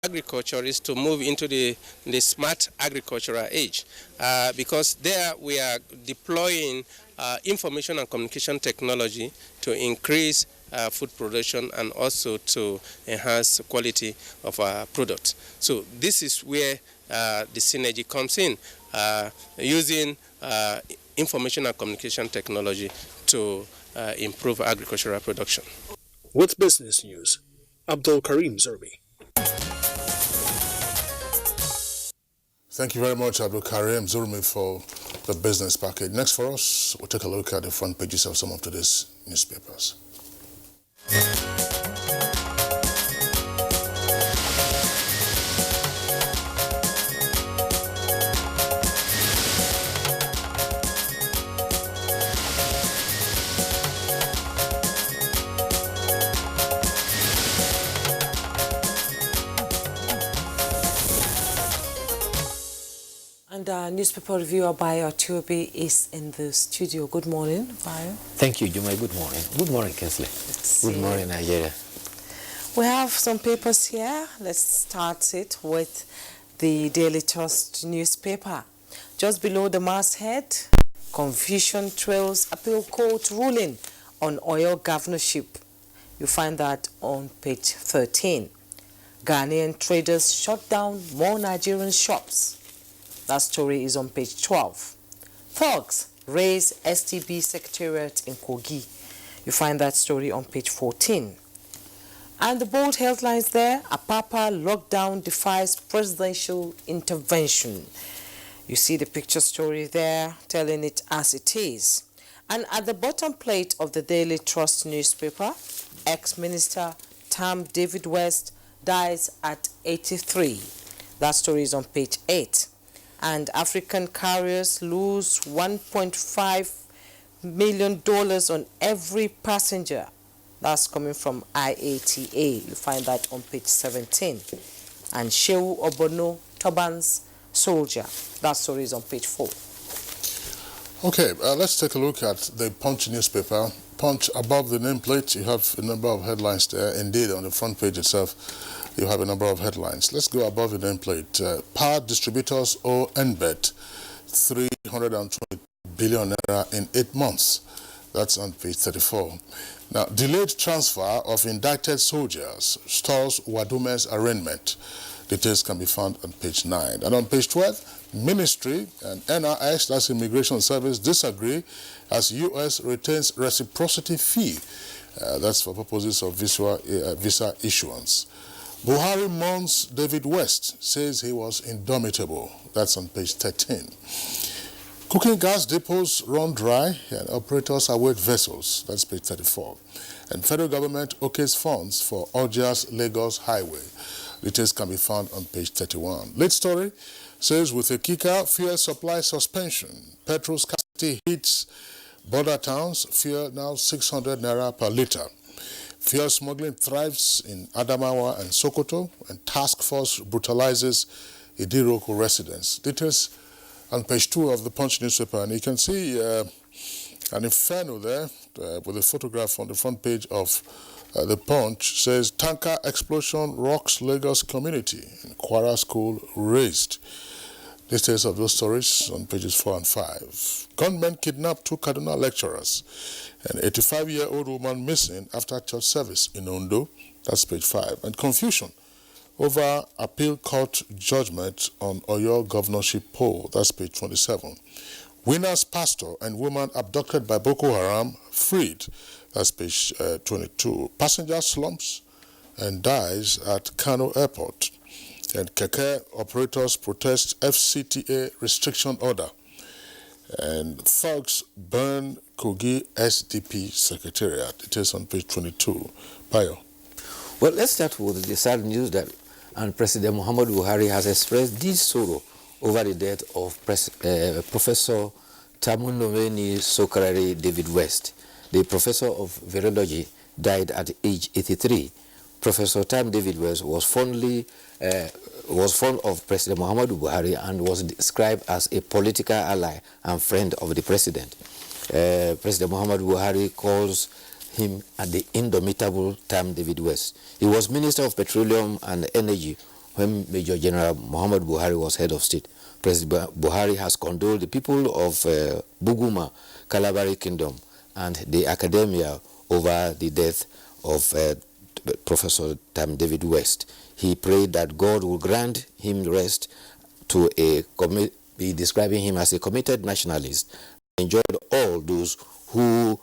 agriculture is to move into the smart agricultural age, because there we are deploying information and communication technology to increase food production and also to enhance the quality of our product. So this is where the synergy comes in, using information and communication technology to improve agricultural production. With business news, Abdul Karim Zerbi. Thank you very much, Abdul Karim Zurmi, for the business package. Next for us, we'll take a look at the front pages of some of today's newspapers. And our newspaper reviewer Bayo Tiobi is in the studio. Good morning, Bayo. Thank you, Jumai. Good morning. Good morning, Kinsley. Good morning, Nigeria. We have some papers here. Let's start it with the Daily Trust newspaper. Just below the masthead, confusion trails appeal court ruling on oil governorship. You find that on page 13. Ghanaian traders shut down more Nigerian shops. That story is on page 12. Thugs raise STB secretariat in Kogi. You find that story on page 14. And the bold headlines there, Apapa lockdown defies presidential intervention. You see the picture story there, telling it as it is. And at the bottom plate of the Daily Trust newspaper, ex-minister Tam David West dies at 83. That story is on page 8. And African carriers lose $1.5 million on every passenger. That's coming from IATA. You find that on page 17. And Shehu Obono Turban's soldier. That story is on page 4. Okay, let's take a look at the Punch newspaper. Punch, above the nameplate, you have a number of headlines there. Indeed, on the front page itself, you have a number of headlines. Let's go above the nameplate. Power distributors owe NBET 320 billion naira in 8 months. That's on page 34. Now, delayed transfer of indicted soldiers stalls Wadume's arraignment. Details can be found on page 9. And on page 12, Ministry and NRS, that's Immigration Service, disagree as U.S. retains reciprocity fee. That's for purposes of visa issuance. Buhari mourns David West, says he was indomitable. That's on page 13. Cooking gas depots run dry and operators await vessels. That's page 34. And federal government okays funds for Oja's Lagos Highway. Details can be found on page 31. Late story says with a kicker, fuel supply suspension. Petrol scarcity hits border towns. Fuel now 600 naira per litre. Fuel smuggling thrives in Adamawa and Sokoto, and task force brutalizes Idiroko residents. Details on page 2 of the Punch newspaper, and you can see an inferno there with a photograph on the front page of the Punch. Says tanker explosion rocks Lagos community and Kwara school razed. Details of those stories on pages 4 and 5. Gunmen kidnapped 2 Kaduna lecturers. An 85-year-old woman missing after church service in Ondo. That's page 5. And confusion over appeal court judgment on Oyo governorship poll. That's page 27. Winners pastor and woman abducted by Boko Haram freed. That's page 22. Passenger slumps and dies at Kano Airport. And Keke operators protest FCTA restriction order. And thugs burn Kogi SDP secretariat. It is on page 22. Payo. Well, let's start with the sad news that President Muhammadu Buhari has expressed deep sorrow over the death of Professor Tamunomeni Sokarari David West. The professor of virology died at age 83. Professor Tam David West was fond of President Muhammadu Buhari and was described as a political ally and friend of the president. President Muhammadu Buhari calls him the indomitable Tam David West. He was Minister of Petroleum and Energy when Major General Muhammad Buhari was head of state. President Buhari has condoled the people of Buguma, Kalabari Kingdom, and the academia over the death of Professor Tam David West. He prayed that God will grant him rest to be describing him as a committed nationalist. He enjoyed all those who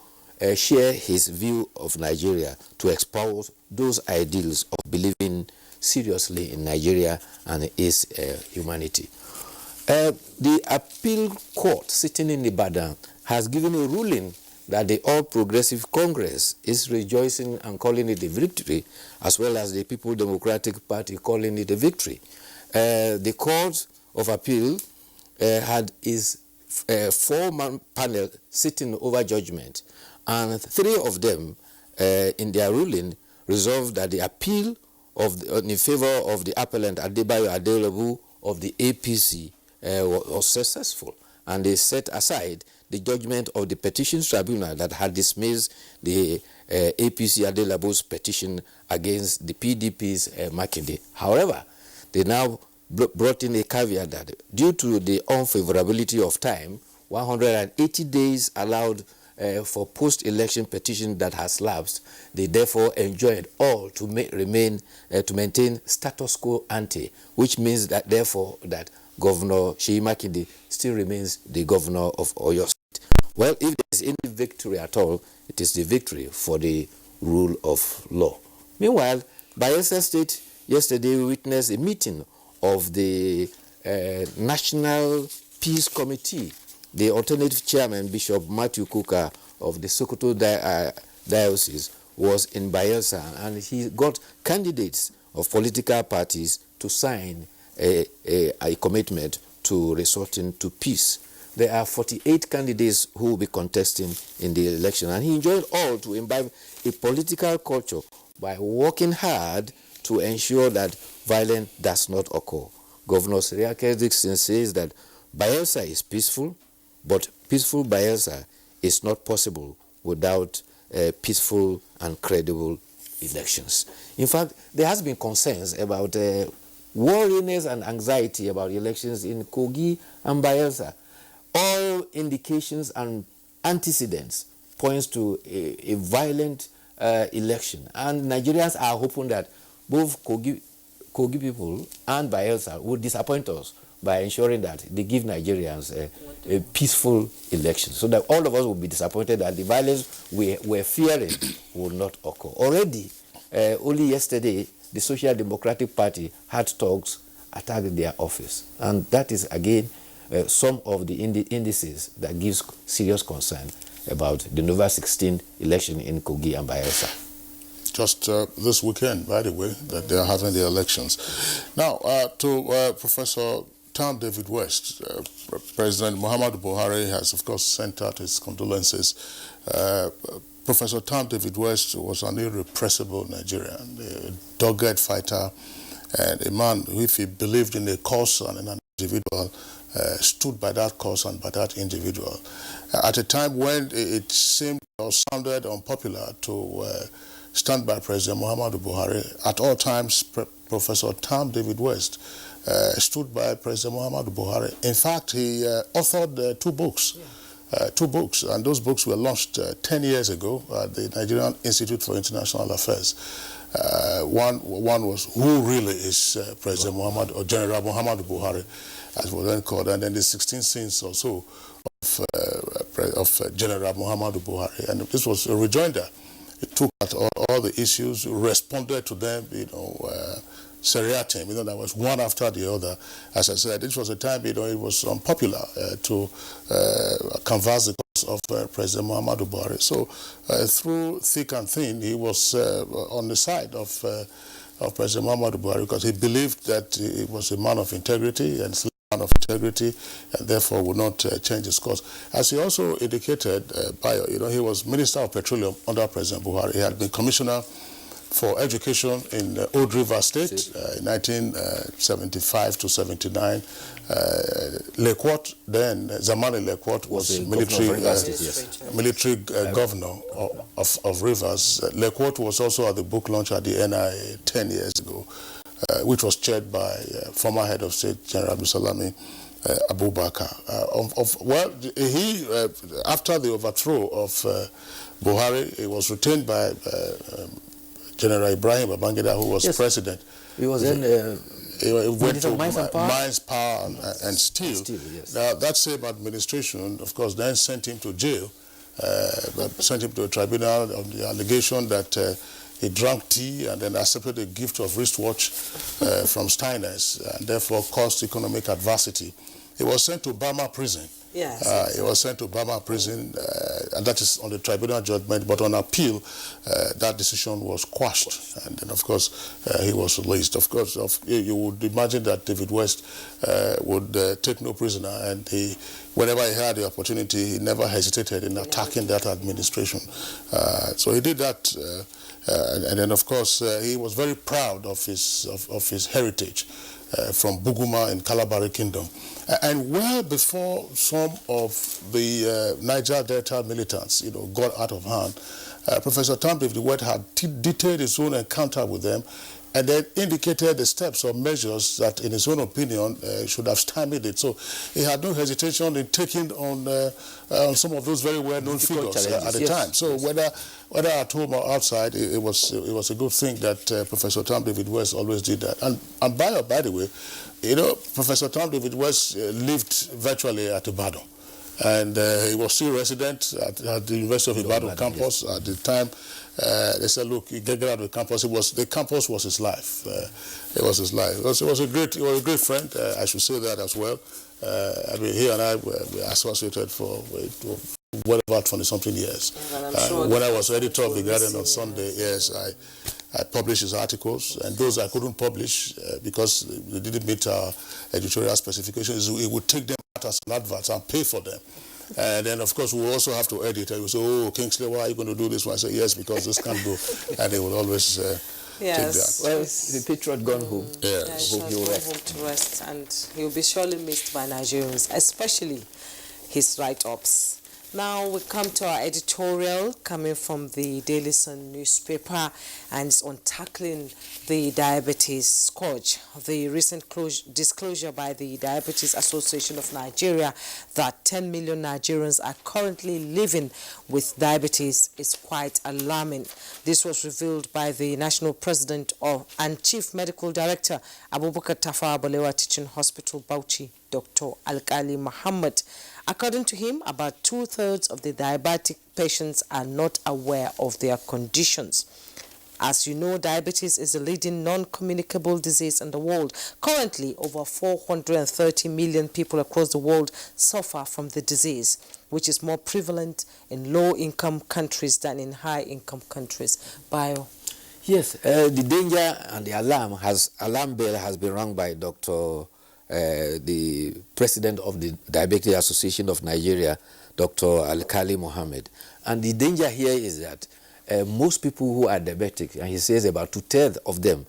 share his view of Nigeria to expose those ideals of believing seriously in Nigeria and its humanity. The appeal court sitting in Ibadan has given a ruling that the All Progressive Congress is rejoicing and calling it a victory, as well as the People Democratic Party calling it a victory. The Court of Appeal had its four-man panel sitting over judgment, and three of them, in their ruling, resolved that the appeal in favor of the appellant Adebayo Adelebu of the APC was successful, and they set aside the judgment of the petitions tribunal that had dismissed the APC Adelebu's petition against the PDP's Makinde. However, they now brought in a caveat that due to the unfavorability of time, 180 days allowed for post-election petition that has lapsed, they therefore enjoined all to maintain status quo ante, which means that therefore that Governor Seyi Makinde still remains the governor of Oyo State. Well, if there is any victory at all, it is the victory for the rule of law. Meanwhile, Bayelsa State yesterday witnessed a meeting of the National Peace Committee. The alternative chairman, Bishop Matthew Kuka of the Sokoto Diocese, was in Bayelsa, and he got candidates of political parties to sign a commitment to resorting to peace. There are 48 candidates who will be contesting in the election, and he enjoined all to imbibe a political culture by working hard to ensure that violence does not occur. Governor Seriake Dixon says that Bayelsa is peaceful, but peaceful Bayelsa is not possible without peaceful and credible elections. In fact, there has been concerns about worriness and anxiety about elections in Kogi and Bayelsa. All indications and antecedents points to a violent election, and Nigerians are hoping that both Kogi people and Bayelsa will disappoint us by ensuring that they give Nigerians a peaceful election, so that all of us will be disappointed that the violence we're fearing will not occur. Already, only yesterday, the Social Democratic Party had thugs attack their office, and that is again some of the indices that gives serious concern about the November 16 election in Kogi and Bayelsa. Just this weekend, by the way, that they are having the elections. Now, to Professor Tam David West, President Muhammadu Buhari has, of course, sent out his condolences. Professor Tam David West was an irrepressible Nigerian, a dogged fighter, and a man who, if he believed in a cause and in an individual, stood by that cause and by that individual. At a time when it seemed or sounded unpopular to stand by President Muhammadu Buhari, at all times Professor Tam David West stood by President Muhammadu Buhari. In fact, he authored two books. And those books were launched 10 years ago at the Nigerian Institute for International Affairs. One was Who Really is President Muhammad, or General Muhammadu Buhari, as was then called, and then the 16 sins or so of General Muhammadu Buhari. And this was a rejoinder. It took out all the issues, responded to them, seriatim, that was one after the other. As I said, this was a time, it was unpopular to canvass the cause of President Muhammadu Buhari. So through thick and thin, he was on the side of President Muhammadu Buhari because he believed that he was a man of integrity and of integrity, and therefore would not change his course. As he also indicated, he was Minister of Petroleum under President Buhari. He had been Commissioner for Education in Old River State in 1975 to 79. Lekwot, then Zamani Lekwot was military governor of Rivers. Lekwot was also at the book launch at the NI 10 years ago. which was chaired by former head of state, General Abdulsalami Abubakar. After the overthrow of Buhari, he was retained by General Ibrahim Babangida, who was president. He was then he went to Mines Power and Steel. Yes. Now, that same administration, of course, then sent him to jail, sent him to a tribunal on the allegation that he drank tea and then accepted a gift of wristwatch from Steiners and therefore caused economic adversity. He was sent to Burma prison. Yes. He was sent to Burma prison, and that is on the tribunal judgment, but on appeal, that decision was quashed. And then, of course, he was released. Of course, you would imagine that David West would take no prisoner, and whenever he had the opportunity, he never hesitated in attacking that administration. So he did that, and then, of course, he was very proud of his heritage. From Buguma in Kalabari Kingdom. And well before some of the Niger Delta militants, got out of hand, Professor Tam David West had detailed his own encounter with them and then indicated the steps or measures that, in his own opinion, should have stymied it. So he had no hesitation in taking on some of those very well-known figures at the time. So whether at home or outside, it was a good thing that Professor Tam David West always did that. And by the way, Professor Tam David West lived virtually at Ibadan. And he was still resident at the University of Ibadan campus. Yes. At the time, they said, look, you get out of the campus. The campus was his life. It was his life. He was a great friend. I should say that as well. I mean, he and I were associated for well about 20-something years. Sure when I was editor of The Guardian on Sunday, yes, I published his articles, and those I couldn't publish because they didn't meet our editorial specifications. He would take them out as an advert and pay for them. And then, of course, we also have to edit. And we say, oh, Kingsley, why are you going to do this one? I say, yes, because this can't go. And they will always take that. Well, the patriot gone home. Yes. He will go home to rest, and he will be surely missed by Nigerians, especially his write-ups. Now we come to our editorial coming from the Daily Sun newspaper, and it's on tackling the diabetes scourge. The recent disclosure by the Diabetes Association of Nigeria that 10 million Nigerians are currently living with diabetes is quite alarming. This was revealed by the National President and Chief Medical Director, Abubakar Tafawa Balewa Teaching Hospital, Bauchi, Dr. Alkali Muhammad. According to him, about 2/3 of the diabetic patients are not aware of their conditions. As you know, diabetes is the leading non-communicable disease in the world. Currently, over 430 million people across the world suffer from the disease, which is more prevalent in low-income countries than in high-income countries. Bio. Yes, the danger and the alarm bell has been rung by the president of the Diabetes Association of Nigeria, Dr. Alkali Mohammed. And the danger here is that most people who are diabetic, and he says about 2/3 of them,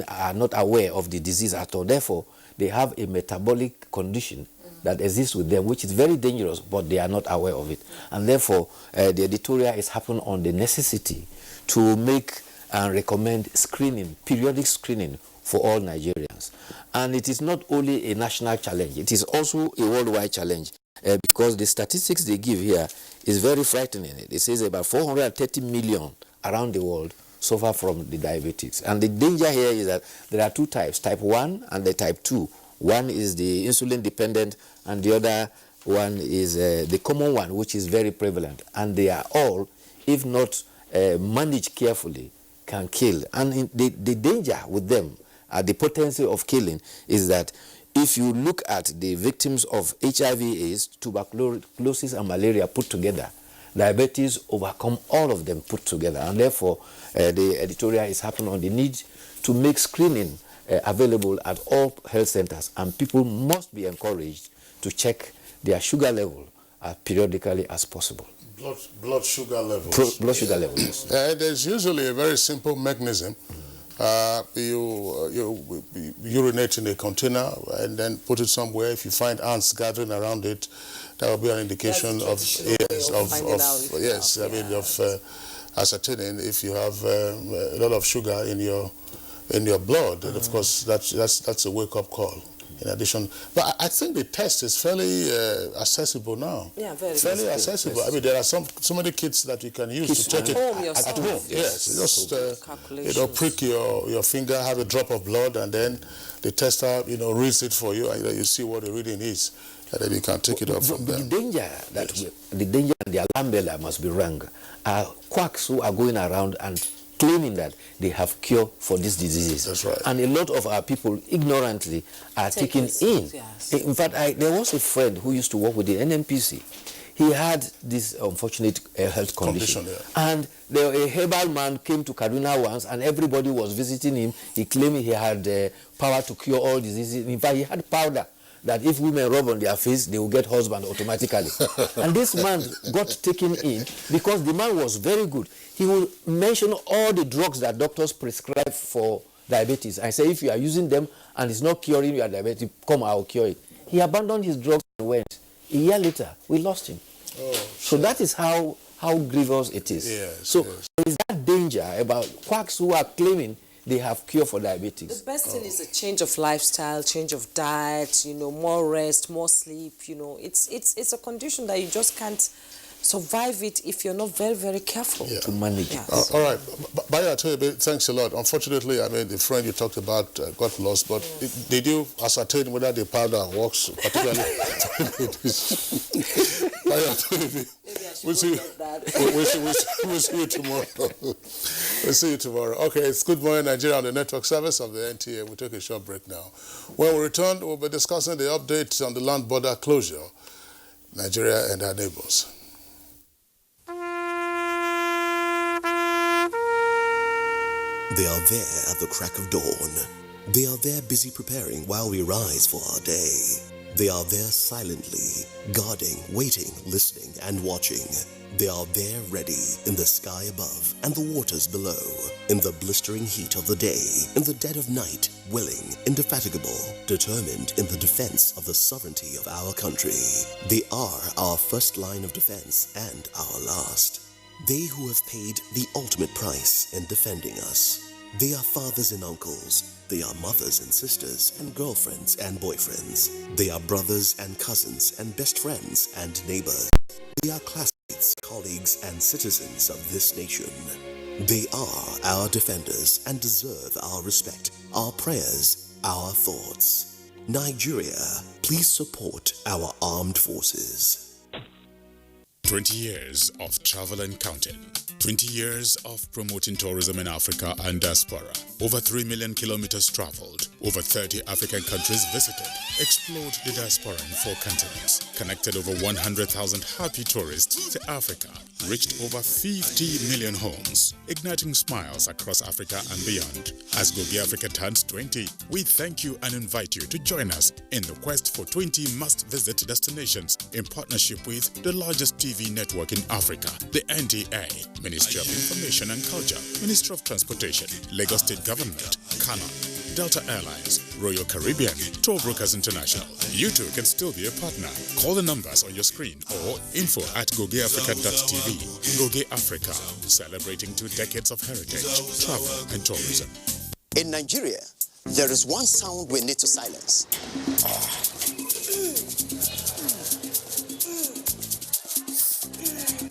are not aware of the disease at all. Therefore, they have a metabolic condition that exists with them, which is very dangerous, but they are not aware of it. And therefore, the editorial is happening on the necessity to make and recommend screening, periodic screening for all Nigerians. And it is not only a national challenge, it is also a worldwide challenge because the statistics they give here is very frightening. It says about 430 million around the world suffer from the diabetes. And the danger here is that there are two types, type 1 and the type 2. One is the insulin dependent and the other one is the common one, which is very prevalent. And they are all, if not managed carefully, can kill. And the danger with them, the potency of killing, is that if you look at the victims of HIV/AIDS, tuberculosis and malaria put together, diabetes overcome all of them put together. And therefore, the editorial is happening on the need to make screening available at all health centers, and people must be encouraged to check their sugar level as periodically as possible. Blood sugar levels. Blood sugar levels, yes. There's usually a very simple mechanism. You urinate in a container and then put it somewhere. If you find ants gathering around it, that will be an indication of ascertaining if you have a lot of sugar in your in your blood, and of course that's a wake-up call. In addition, but I think the test is fairly accessible now. Yeah, very fairly accessible. Yes. I mean, there are so many kits that you can use to check it at home. Yes, just prick your finger, have a drop of blood, and then the tester reads it for you, and then you see what the reading is, and then you can take it up from there. The danger and the alarm bell that must be rung are quacks who are going around and claiming that they have cure for these diseases. That's right. And a lot of our people ignorantly are taking in. Yes. In fact, there was a friend who used to work with the NNPC. He had this unfortunate health condition. And a herbal man came to Kaduna once, and everybody was visiting him. He claimed he had power to cure all diseases. In fact, he had powder that if women rub on their face, they will get husband automatically. And this man got taken in because the man was very good. He will mention all the drugs that doctors prescribe for diabetes. I say, if you are using them and it's not curing your diabetes, come, I'll cure it. He abandoned his drugs and went. A year later, we lost him. So that is how grievous it is. There is that danger about quacks who are claiming they have cure for diabetes. The best thing is a change of lifestyle, change of diet, more rest, more sleep. It's a condition that you just can't survive it if you're not very, very careful to manage it. All right. Bayo, I tell you, thanks a lot. Unfortunately, I mean, the friend you talked about got lost, but did you ascertain whether the powder works particularly? Bayo, we'll see you tomorrow. We'll see you tomorrow. Okay, it's Good Morning Nigeria on the network service of the NTA. We'll take a short break now. When we return, we'll be discussing the updates on the land border closure, Nigeria and our neighbors. They are there at the crack of dawn. They are there busy preparing while we rise for our day. They are there silently, guarding, waiting, listening, and watching. They are there ready in the sky above and the waters below, in the blistering heat of the day, in the dead of night, willing, indefatigable, determined in the defense of the sovereignty of our country. They are our first line of defense and our last. They who have paid the ultimate price in defending us. They are fathers and uncles. They are mothers and sisters and girlfriends and boyfriends. They are brothers and cousins and best friends and neighbors. They are classmates, colleagues, and citizens of this nation. They are our defenders and deserve our respect, our prayers, our thoughts. Nigeria, please support our armed forces. 20 years of travel and counting. 20 years of promoting tourism in Africa and diaspora. Over 3 million kilometers traveled. Over 30 African countries visited. Explored the diaspora in 4 continents. Connected over 100,000 happy tourists to Africa. Reached over 50 million homes. Igniting smiles across Africa and beyond. As Gogi Africa turns 20, we thank you and invite you to join us in the quest for 20 must-visit destinations in partnership with the largest TV network in Africa, the NTA, Ministry of Information and Culture, Ministry of Transportation, Lagos State Government, Canon, Delta Airlines, Royal Caribbean, Tour Brokers International. You too can still be a partner. Call the numbers on your screen or info@gogeafrica.tv. Goge Africa, celebrating 2 decades of heritage, travel and tourism. In Nigeria, there is one sound we need to silence.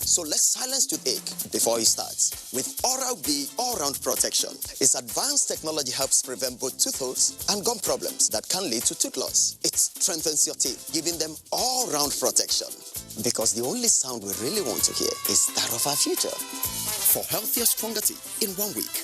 So let's silence toothache before it starts with Oral-B All-Round Protection. Its advanced technology helps prevent both tooth holes and gum problems that can lead to tooth loss. It strengthens your teeth, giving them all-round protection. Because the only sound we really want to hear is that of our future. For healthier, stronger teeth in 1 week.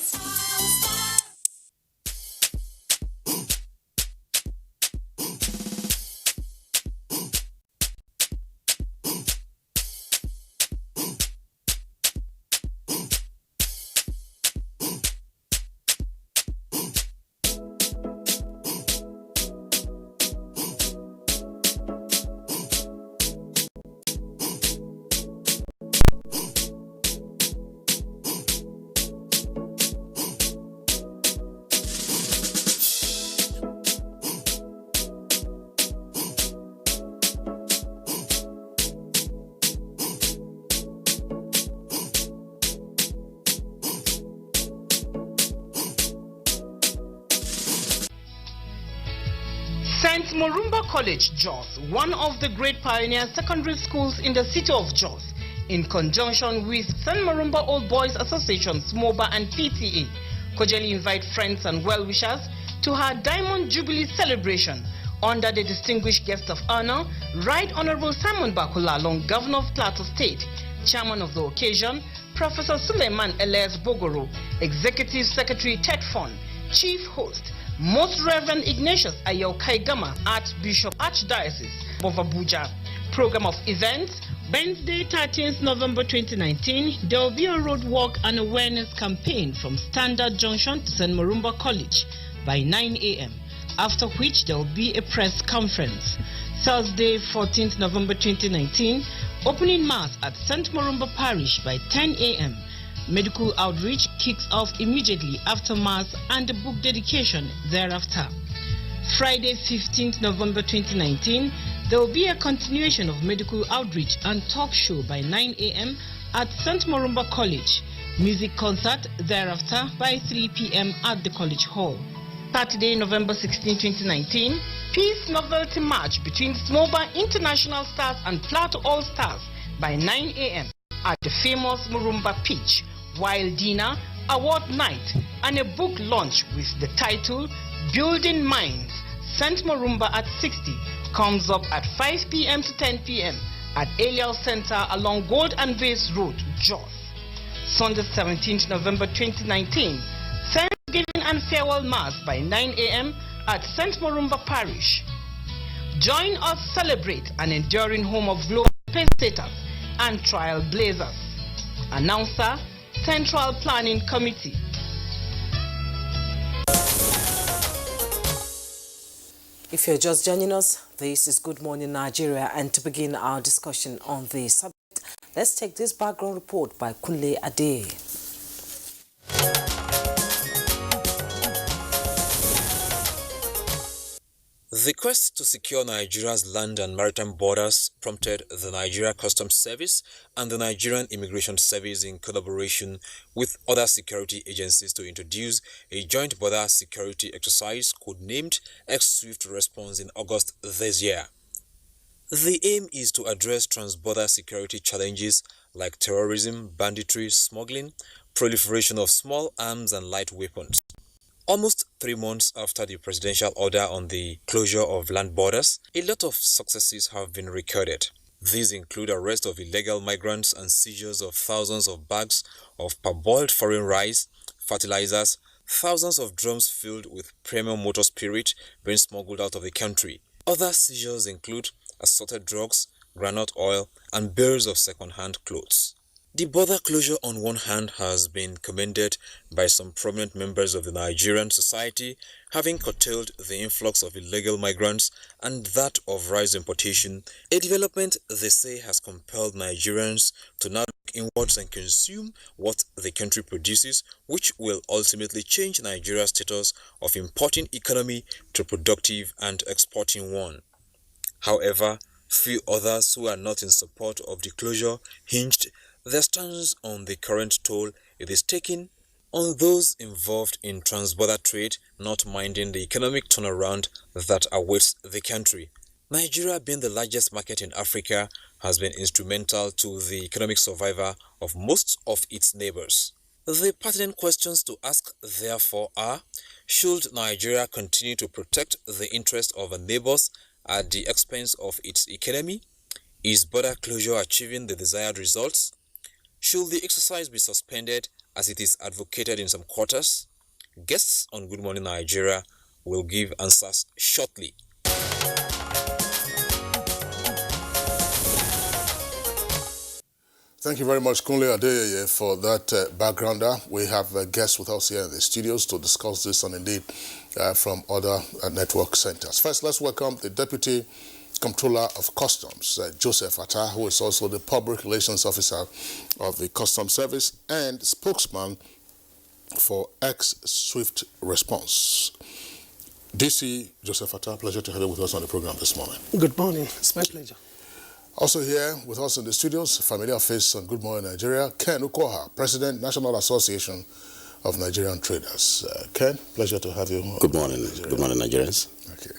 St. Morumba College, Jos, one of the great pioneer secondary schools in the city of Jos, in conjunction with St. Morumba Old Boys Association, SMOBA and PTA, cordially invite friends and well-wishers to her Diamond Jubilee celebration under the distinguished guest of honor, Right Honorable Simon Bakula, Long Governor of Plateau State, Chairman of the occasion, Professor Suleiman Elias Bogoro, Executive Secretary Ted Fon, Chief Host, Most Reverend Ignatius Ayo Kaigama, Archbishop Archdiocese of Abuja. Program of events: Wednesday, 13th November 2019, there will be a road walk and awareness campaign from Standard Junction to St. Morumba College by 9 a.m., after which there will be a press conference. Thursday, 14th November 2019, opening mass at St. Morumba Parish by 10 a.m. Medical outreach kicks off immediately after mass and the book dedication thereafter. Friday, 15th November 2019, there will be a continuation of medical outreach and talk show by 9 a.m. at St. Morumba College. Music concert thereafter by 3 p.m. at the College Hall. Saturday, November 16, 2019, Peace Novelty March between SMOBA International Stars and Plateau All Stars by 9 a.m. at the famous Morumba Pitch, while dinner, award night, and a book launch with the title Building Minds, St. Morumba at 60 comes up at 5 p.m. to 10 p.m. at Eliel Center along Gold and Base Road, Jos. Sunday, 17th November 2019, Thanksgiving and Farewell Mass by 9 a.m. at St. Morumba Parish. Join us celebrate an enduring home of global pace setters and trailblazers. Announcer, Central Planning Committee. If you're just joining us, this is Good Morning Nigeria, and to begin our discussion on the subject, let's take this background report by Kunle Ade. The quest to secure Nigeria's land and maritime borders prompted the Nigeria Customs Service and the Nigerian Immigration Service in collaboration with other security agencies to introduce a joint border security exercise codenamed X-Swift Response in August this year. The aim is to address trans-border security challenges like terrorism, banditry, smuggling, proliferation of small arms and light weapons. Almost 3 months after the presidential order on the closure of land borders, a lot of successes have been recorded. These include arrest of illegal migrants and seizures of thousands of bags of parboiled foreign rice, fertilizers, thousands of drums filled with premium motor spirit being smuggled out of the country. Other seizures include assorted drugs, groundnut oil, and bales of second-hand clothes. The border closure on one hand has been commended by some prominent members of the Nigerian society, having curtailed the influx of illegal migrants and that of rice importation, a development they say has compelled Nigerians to now look inwards and consume what the country produces, which will ultimately change Nigeria's status of importing economy to productive and exporting one. However, few others who are not in support of the closure hinged their stance on the current toll it is taking on those involved in transborder trade, not minding the economic turnaround that awaits the country. Nigeria, being the largest market in Africa, has been instrumental to the economic survival of most of its neighbors. The pertinent questions to ask, therefore, are: should Nigeria continue to protect the interests of her neighbors at the expense of its economy? Is border closure achieving the desired results? Should the exercise be suspended as it is advocated in some quarters? Guests on Good Morning Nigeria will give answers shortly. Thank you very much, Kunle Adeyeye, for that backgrounder. We have guests with us here in the studios to discuss this and indeed from other network centers. First, let's welcome the Deputy Comptroller of Customs, Joseph Atta, who is also the Public Relations Officer of the Customs Service and spokesman for X-Swift Response. DC Joseph Atta, pleasure to have you with us on the program this morning. Good morning. It's my pleasure. Also here with us in the studios, familiar face on Good Morning Nigeria, Ken Ukoha, President, National Association of Nigerian Traders. Ken, pleasure to have you. Good morning. Good morning, Nigerians. Okay.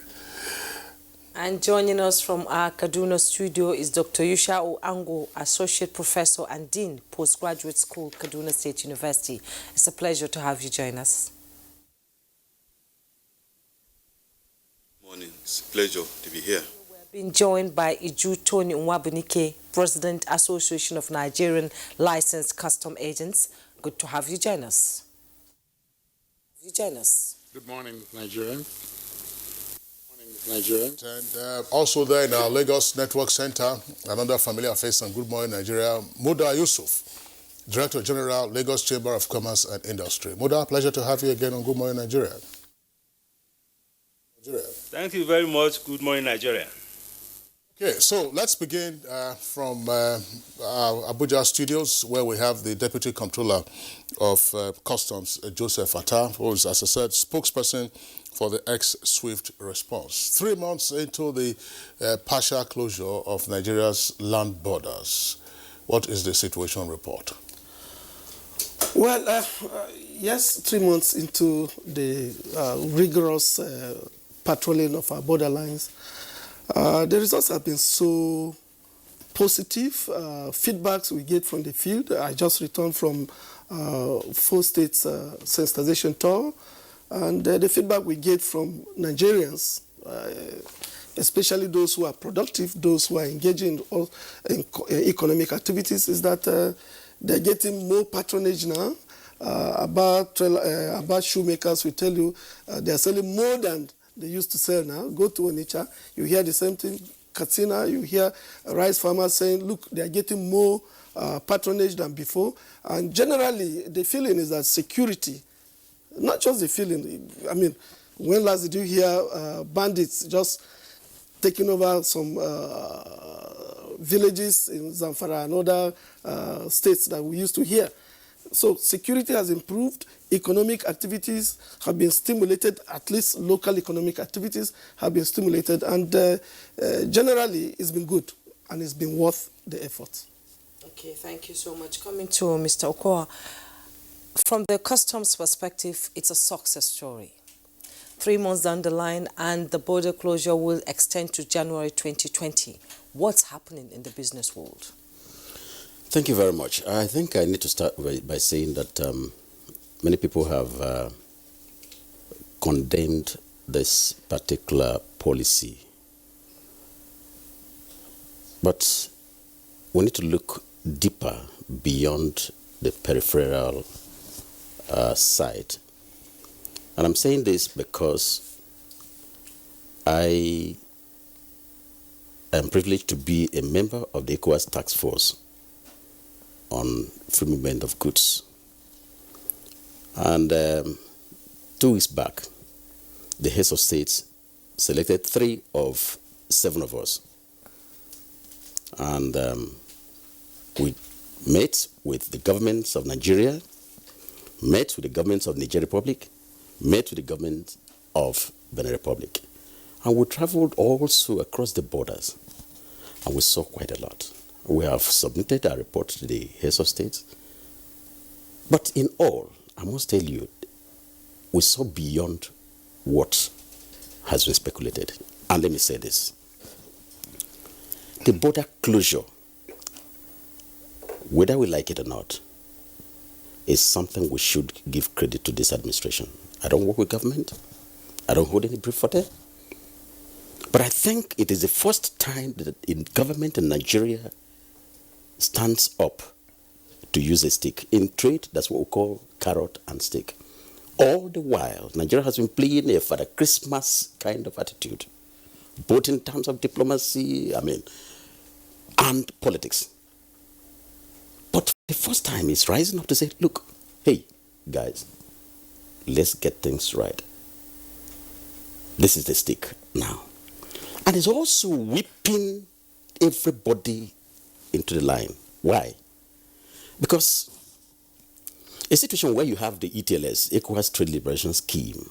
And joining us from our Kaduna studio is Dr. Yusha Ango, Associate Professor and Dean, Postgraduate School, Kaduna State University. It's a pleasure to have you join us. Morning. It's a pleasure to be here. We're being joined by Iju Tony Nwabunike, President, Association of Nigerian Licensed Custom Agents. Good to have you join us. Good morning, Nigerian. And also there in our Lagos Network Center, another familiar face on Good Morning Nigeria, Muda Yusuf, Director General, Lagos Chamber of Commerce and Industry. Muda, pleasure to have you again on Good Morning Nigeria. Thank you very much. Good morning, Nigeria. Okay, so let's begin from our Abuja studios, where we have the Deputy Comptroller of Customs, Joseph Atta, who is, as I said, spokesperson for the ex-SWIFT response. 3 months into the partial closure of Nigeria's land borders, what is the situation report? Well, yes, 3 months into the rigorous patrolling of our borderlines, the results have been so positive. Feedbacks we get from the field. I just returned from 4 states sensitization tour, and the feedback we get from Nigerians, especially those who are productive, those who are engaging in economic activities, is that they're getting more patronage now. About shoemakers, we tell you they're selling more than they used to sell now. Go to Onitsha, you hear the same thing. Katsina, you hear rice farmers saying, look, they are getting more patronage than before. And generally, the feeling is that security, not just the feeling, I mean, when last did you hear bandits just taking over some villages in Zamfara and other states that we used to hear? So security has improved, economic activities have been stimulated, at least local economic activities have been stimulated, and generally it's been good and it's been worth the effort. Okay, thank you so much. Coming to Mr. Okoa, from the customs perspective, it's a success story. 3 months down the line and the border closure will extend to January 2020. What's happening in the business world? Thank you very much. I think I need to start by saying that many people have condemned this particular policy. But we need to look deeper beyond the peripheral side. And I'm saying this because I am privileged to be a member of the ECOWAS Task Force on free movement of goods. And 2 weeks back, the heads of states selected 3 of 7 of us. And we met with the governments of Nigeria, met with the governments of Niger Republic, met with the government of Benin Republic. And we traveled also across the borders, and we saw quite a lot. We have submitted our report to the heads of states. But in all, I must tell you, we saw beyond what has been speculated. And let me say this. The border closure, whether we like it or not, is something we should give credit to this administration. I don't work with government. I don't hold any brief for them. But I think it is the first time that in government in Nigeria stands up to use a stick. In trade, that's what we call carrot and stick. All the while, Nigeria has been playing a Father Christmas kind of attitude, both in terms of diplomacy, and politics. But for the first time, it's rising up to say, look, hey, guys, let's get things right. This is the stick now. And it's also whipping everybody into the line. Why? Because a situation where you have the ETLS, ECOWAS Trade Liberation Scheme,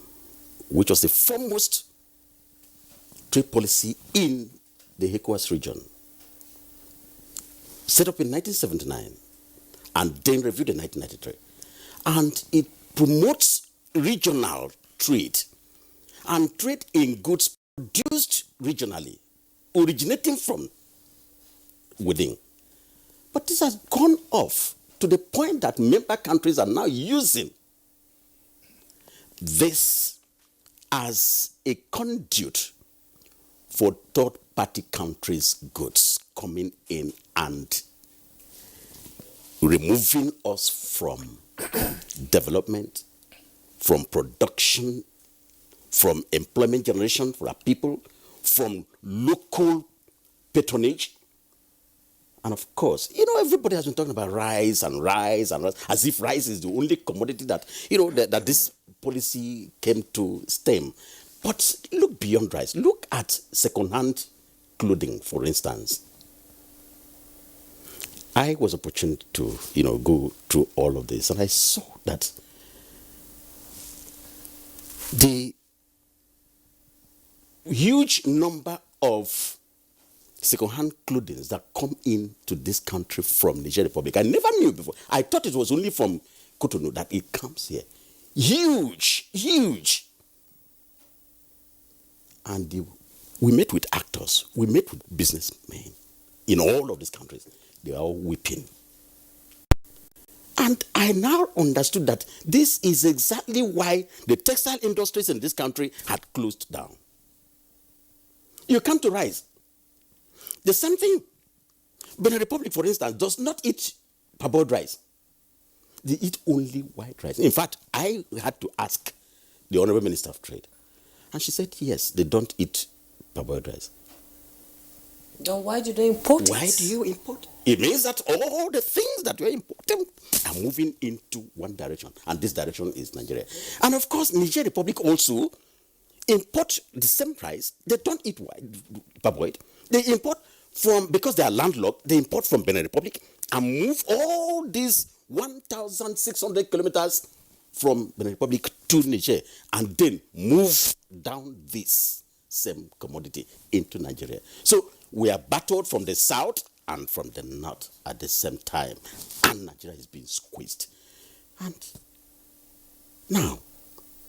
which was the foremost trade policy in the ECOWAS region, set up in 1979 and then reviewed in 1993. And it promotes regional trade and trade in goods produced regionally, originating from within. But this has gone off to the point that member countries are now using this as a conduit for third-party countries' goods coming in and removing us from development, from production, from employment generation for our people, from local patronage. And of course, everybody has been talking about rice, as if rice is the only commodity that, that this policy came to stem. But look beyond rice. Look at second-hand clothing, for instance. I was opportune to, go through all of this, and I saw that the huge number of second-hand clothing that come into this country from Niger Republic, I never knew before. I thought it was only from Cotonou that it comes here. Huge. And we met with actors, we met with businessmen in all of these countries. They are all weeping. And I now understood that this is exactly why the textile industries in this country had closed down. You come to rice. The same thing. Benin Republic, for instance, does not eat parboiled rice. They eat only white rice. In fact, I had to ask the Honorable Minister of Trade. And she said, yes, they don't eat parboiled rice. Then why do they import it? Why do you import? It means that all the things that we're importing are moving into one direction. And this direction is Nigeria. And of course, Niger Republic also import the same rice. They don't eat parboiled. They import because they are landlocked, they import from Benin Republic and move all these 1,600 kilometers from Benin Republic to Niger and then move down this same commodity into Nigeria. So we are battled from the south and from the north at the same time. And Nigeria is being squeezed. And now,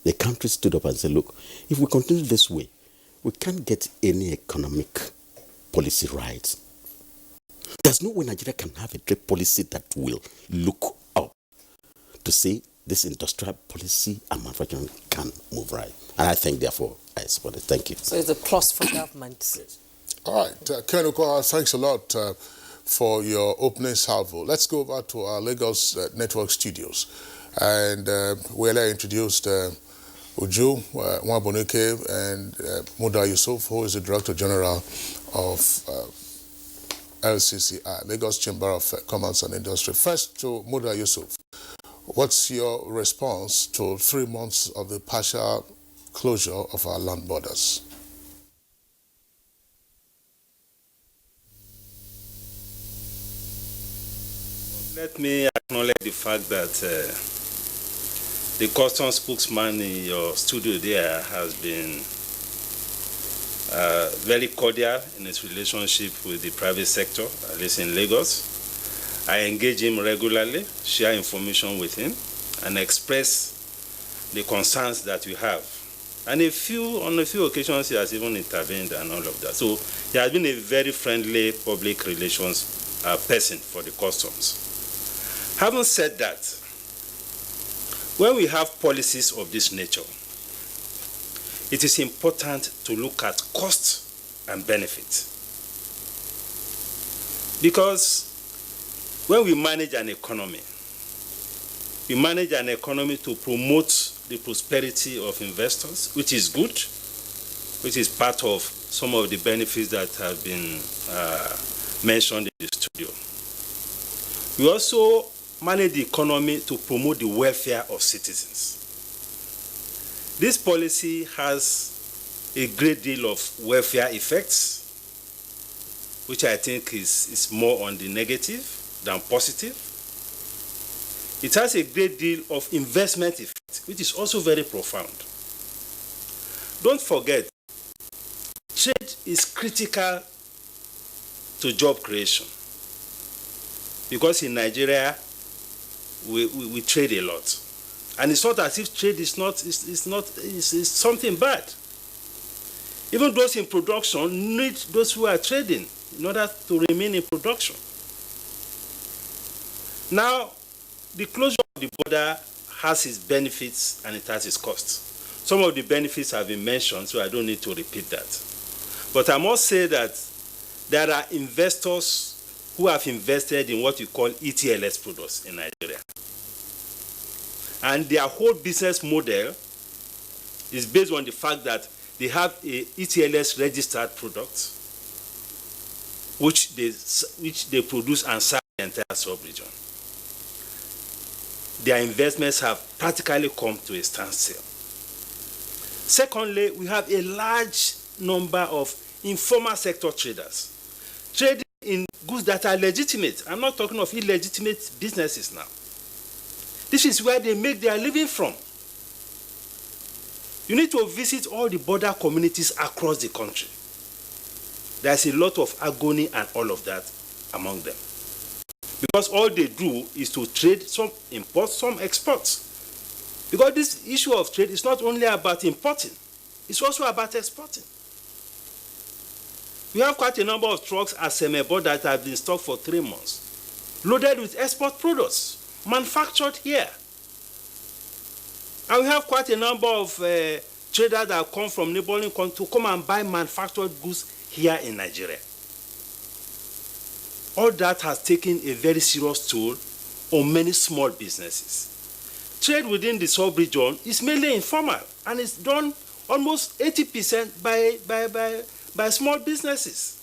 the country stood up and said, look, if we continue this way, we can't get any economic policy right. There's no way Nigeria can have a trade policy that will look up to say this industrial policy and manufacturing can move right. And I think, therefore, I support it. Thank you. So it's a plus for government. Yes. All right. Colonel Okwa, thanks a lot for your opening salvo. Let's go over to our Lagos network studios. And we earlier introduced Uju Nwabonike and Muda Yusuf, who is the Director General of LCCI, Lagos Chamber of Commerce and Industry. First to Muda Yusuf. What's your response to 3 months of the partial closure of our land borders? Let me acknowledge the fact that the customs spokesman in your studio there has been very cordial in his relationship with the private sector, at least in Lagos. I engage him regularly, share information with him, and express the concerns that we have. And on a few occasions, he has even intervened and all of that. So he has been a very friendly public relations person for the customs. Having said that, when we have policies of this nature, it is important to look at cost and benefit. Because when we manage an economy, we manage an economy to promote the prosperity of investors, which is good, which is part of some of the benefits that have been mentioned in the studio. We also manage the economy to promote the welfare of citizens. This policy has a great deal of welfare effects, which I think is more on the negative than positive. It has a great deal of investment effect, which is also very profound. Don't forget, trade is critical to job creation. Because in Nigeria, we trade a lot. And it's not as if trade is something bad. Even those in production need those who are trading in order to remain in production. Now, the closure of the border has its benefits and it has its costs. Some of the benefits have been mentioned, so I don't need to repeat that. But I must say that there are investors who have invested in what we call ETLS products in Nigeria. And their whole business model is based on the fact that they have a ETLS registered product which they produce and sell the entire sub-region. Their investments have practically come to a standstill. Secondly, we have a large number of informal sector traders trading in goods that are legitimate. I'm not talking of illegitimate businesses now. This is where they make their living from. You need to visit all the border communities across the country. There's a lot of agony and all of that among them. Because all they do is to trade, some import, some export. Because this issue of trade is not only about importing, it's also about exporting. We have quite a number of trucks at Semebo that have been stocked for 3 months, loaded with export products, manufactured here. And we have quite a number of traders that come from neighboring countries to come and buy manufactured goods here in Nigeria. All that has taken a very serious toll on many small businesses. Trade within the sub-region is mainly informal and it's done almost 80% by small businesses.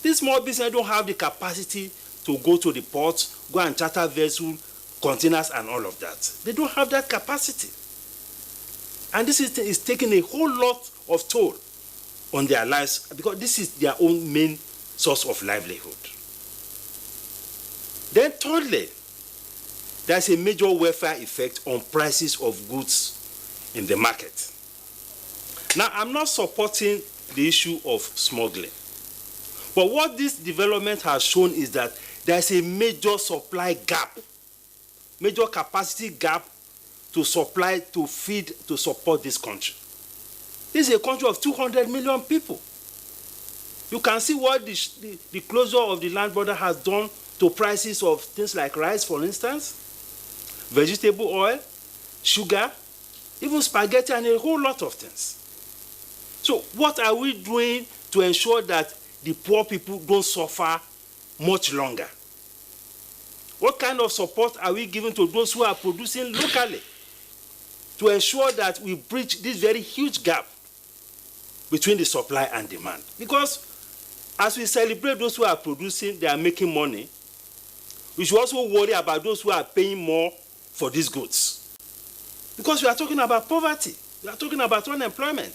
These small businesses don't have the capacity to go to the ports, go and charter vessels, containers and all of that. They don't have that capacity. And this is taking a whole lot of toll on their lives because this is their own main source of livelihood. Then thirdly, there's a major welfare effect on prices of goods in the market. Now, I'm not supporting the issue of smuggling. But what this development has shown is that there's a major supply gap, major capacity gap to supply, to feed, to support this country. This is a country of 200 million people. You can see what the closure of the land border has done to prices of things like rice, for instance, vegetable oil, sugar, even spaghetti, and a whole lot of things. So what are we doing to ensure that the poor people don't suffer much longer? What kind of support are we giving to those who are producing locally to ensure that we bridge this very huge gap between the supply and demand? Because as we celebrate those who are producing, they are making money, we should also worry about those who are paying more for these goods. Because we are talking about poverty, we are talking about unemployment.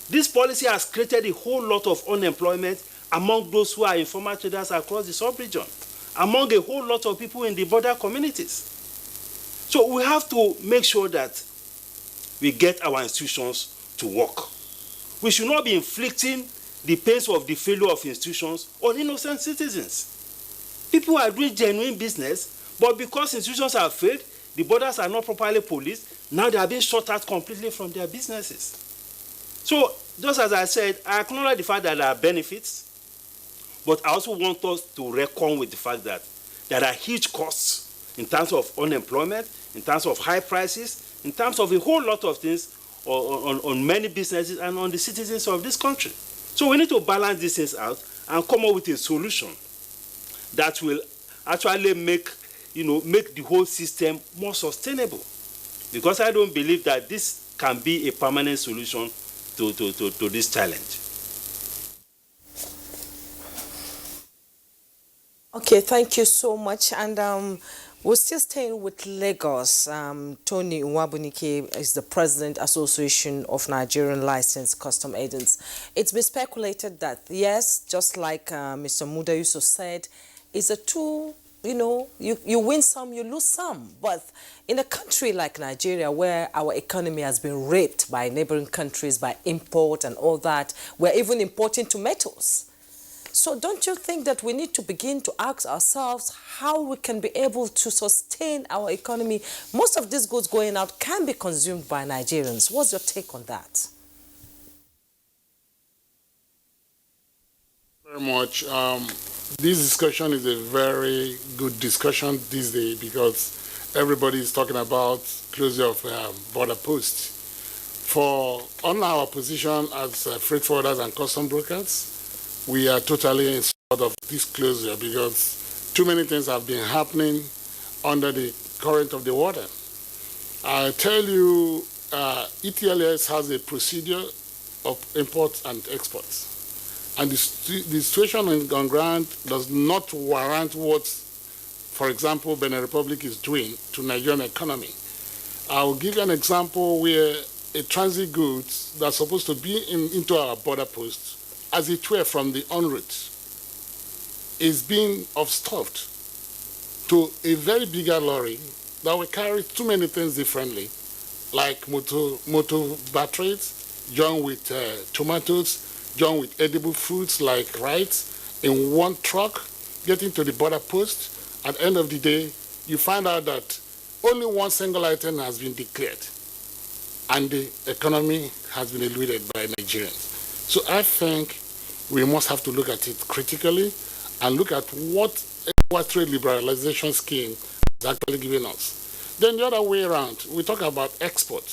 This policy has created a whole lot of unemployment among those who are informal traders across the sub-region, among a whole lot of people in the border communities. So we have to make sure that we get our institutions to work. We should not be inflicting the pains of the failure of institutions on innocent citizens. People are doing genuine business, but because institutions have failed, the borders are not properly policed, now they are being shut out completely from their businesses. So, just as I said, I acknowledge the fact that there are benefits, but I also want us to reckon with the fact that there are huge costs in terms of unemployment, in terms of high prices, in terms of a whole lot of things on many businesses and on the citizens of this country. So we need to balance these things out and come up with a solution that will actually make the whole system more sustainable. Because I don't believe that this can be a permanent solution to this challenge. Okay, thank you so much. And we're still staying with Lagos. Tony Nwabunike is the President, Association of Nigerian Licensed Custom Agents. It's been speculated that, yes, just like Mr. Muda Yusuf said, it's a two, you win some, you lose some. But in a country like Nigeria, where our economy has been raped by neighboring countries, by import and all that, we're even importing tomatoes. So don't you think that we need to begin to ask ourselves how we can be able to sustain our economy? Most of these goods going out can be consumed by Nigerians. What's your take on that? very much. This discussion is a very good discussion these days because everybody is talking about closure of border posts. On our position as freight forwarders and custom brokers, we are totally in support of this closure because too many things have been happening under the current of the water. I tell you, ETLS has a procedure of imports and exports. And the situation on ground does not warrant what, for example, Benin Republic is doing to Nigerian economy. I'll give you an example where a transit goods that's supposed to be into our border post, as it were from the en route, is being offstuffed to a very bigger lorry that will carry too many things differently, like motor batteries, joined with tomatoes, joined with edible fruits like rice in one truck, getting to the border post. At the end of the day, you find out that only one single item has been declared, and the economy has been eluded by Nigerians. So I think we must have to look at it critically and look at what our trade liberalization scheme is actually giving us. Then the other way around, we talk about export.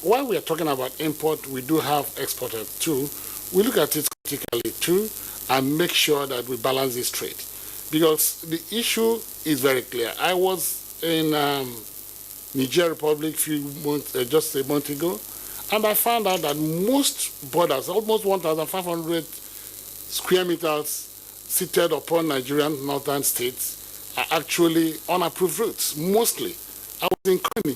While we are talking about import, we do have exporters too. We look at it critically too and make sure that we balance this trade. Because the issue is very clear. I was in Niger Republic just a month ago, and I found out that most borders, almost 1,500 square meters seated upon Nigerian northern states, are actually unapproved routes, mostly. I was in Kony,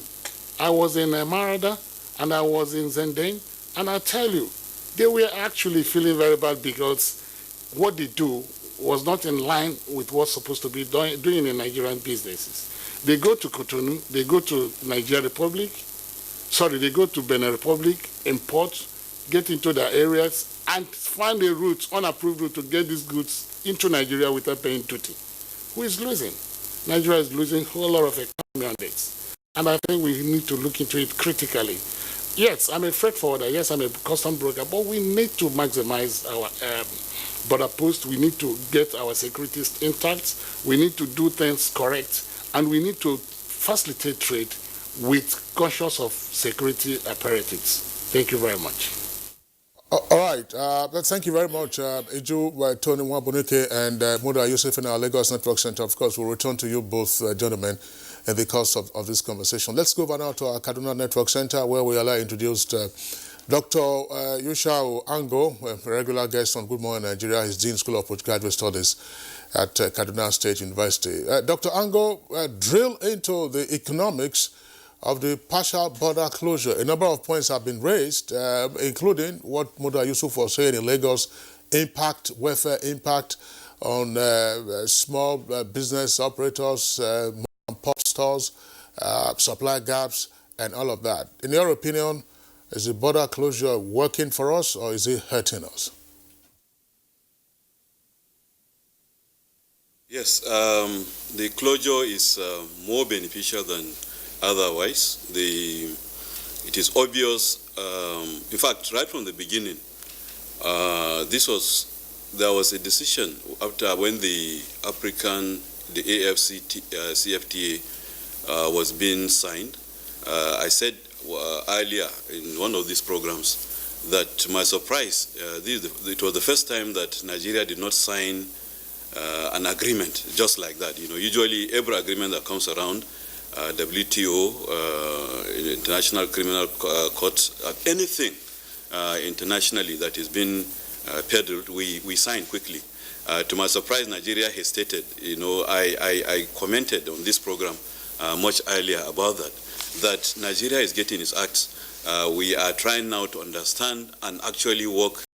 I was in Marada, and I was in Zendane, and I tell you, they were actually feeling very bad because what they do was not in line with what's supposed to be doing in Nigerian businesses. They go to Cotonou, they go to they go to Benin Republic, import, get into their areas, and find a route, unapproved route, to get these goods into Nigeria without paying duty. Who is losing? Nigeria is losing a whole lot of economy on this. And I think we need to look into it critically. Yes, I'm a freight forwarder. Yes, I'm a custom broker. But we need to maximize our border post. We need to get our securities intact. We need to do things correct. And we need to facilitate trade with conscious of security apparatuses. Thank you very much. All right. Thank you very much, Iju, Tony Nwabunike, and Muda Yusuf in our Lagos Network Center. Of course, we'll return to you both, gentlemen, in the course of this conversation. Let's go over now to our Kaduna Network Center, where we are introduced Dr. Yushau Ango, a regular guest on Good Morning Nigeria. He's Dean School of Postgraduate Studies at Kaduna State University. Dr. Ango, drill into the economics of the partial border closure. A number of points have been raised, including what Muda Yusuf was saying in Lagos, welfare impact on small business operators, pop stores, supply gaps, and all of that. In your opinion, is the border closure working for us or is it hurting us? Yes, the closure is more beneficial than otherwise. It is obvious, in fact, right from the beginning, there was a decision after when the CFTA was being signed. I said earlier in one of these programs that, to my surprise, it was the first time that Nigeria did not sign an agreement just like that. You know, usually every agreement that comes around, WTO, International Criminal Court, anything internationally that is being peddled, we sign quickly. To my surprise, Nigeria hesitated. You know, I commented on this program much earlier about that Nigeria is getting its acts. We are trying now to understand and actually work